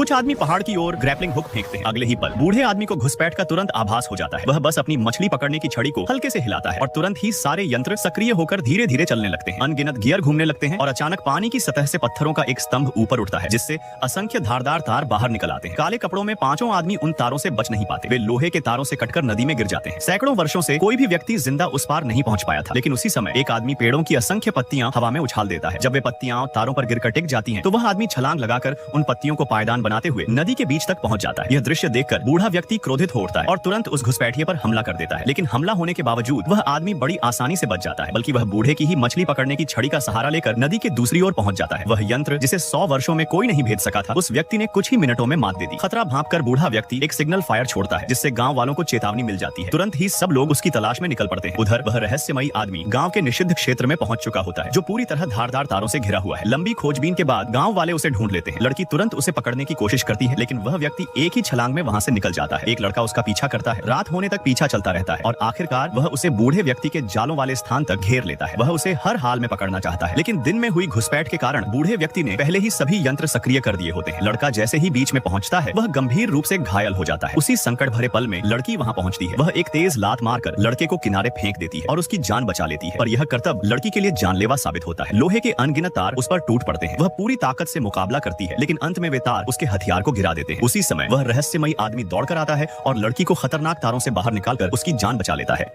कुछ आदमी पहाड़ की ओर ग्रैपलिंग हुक फेंकते हैं। अगले ही पल बूढ़े आदमी को घुसपैठ का तुरंत आभास हो जाता है। वह बस अपनी मछली पकड़ने की छड़ी को हल्के से हिलाता है और तुरंत ही सारे यंत्र सक्रिय होकर धीरे धीरे चलने लगते हैं। अनगिनत गियर घूमने लगते हैं और अचानक पानी की सतह से पत्थरों का एक स्तंभ ऊपर उठता है, जिससे असंख्य धारदार तार बाहर निकल आते हैं। काले कपड़ों में पांचों आदमी उन तारों से बच नहीं पाते। वे लोहे के तारों से कटकर नदी में गिर जाते हैं। सैकड़ों वर्षों से कोई भी व्यक्ति जिंदा उस पार नहीं पहुंच पाया था, लेकिन उसी समय एक आदमी पेड़ों की असंख्य पत्तियां हवा में उछाल देता है। जब वे पत्तियां तारों पर गिरकर टिक जाती हैं, तो वह आदमी छलांग लगाकर उन पत्तियों को पायदान बनाते हुए नदी के बीच तक पहुंच जाता है। यह दृश्य देखकर बूढ़ा व्यक्ति क्रोधित हो उठता है और तुरंत उस घुसपैठिए पर हमला कर देता है। लेकिन हमला होने के बावजूद वह आदमी बड़ी आसानी से बच जाता है, बल्कि वह बूढ़े की ही मछली पकड़ने की छड़ी का सहारा लेकर नदी के दूसरी ओर पहुंच जाता है। वह यंत्र जिसे 100 वर्षों में कोई नहीं भेद सका था, उस व्यक्ति ने कुछ ही मिनटों में मात दे दी। खतरा भांपकर बूढ़ा व्यक्ति एक सिग्नल फायर छोड़ता है, जिससे गांव वालों को चेतावनी मिल जाती है। तुरंत ही सब लोग उसकी तलाश में निकल पड़ते हैं। उधर वह रहस्यमयी आदमी गांव के निषिद्ध क्षेत्र में पहुंच चुका होता है, जो पूरी तरह धारदार तारों से घिरा हुआ है। लंबी खोजबीन के बाद गांव वाले उसे ढूंढ लेते हैं। लड़की तुरंत उसे पकड़ने की कोशिश करती है, लेकिन वह व्यक्ति एक ही छलांग में वहां से निकल जाता है। एक लड़का उसका पीछा करता है। रात होने तक पीछा चलता रहता है और आखिरकार वह उसे बूढ़े व्यक्ति के जालों वाले स्थान तक घेर लेता है। वह उसे हर हाल में पकड़ना चाहता है, लेकिन दिन में हुई घुसपैठ के कारण बूढ़े व्यक्ति ने पहले ही सभी यंत्र सक्रिय कर दिए होते हैं। लड़का जैसे ही बीच में पहुंचता है, वह गंभीर रूप से घायल हो जाता है। उसी संकट भरे पल में लड़की वहां पहुंचती है। वह एक तेज लात मारकर लड़के को किनारे फेंक देती है और उसकी जान बचा लेती है। पर यह करतब लड़की के लिए जानलेवा साबित होता है। लोहे के अनगिनत तार उस पर टूट पड़ते हैं। वह पूरी ताकत से मुकाबला करती है, लेकिन अंत में वे तार उसके हथियार को गिरा देते हैं। उसी समय वह रहस्यमयी आदमी दौड़कर आता है और लड़की को खतरनाक तारों से बाहर निकालकर उसकी जान बचा लेता है।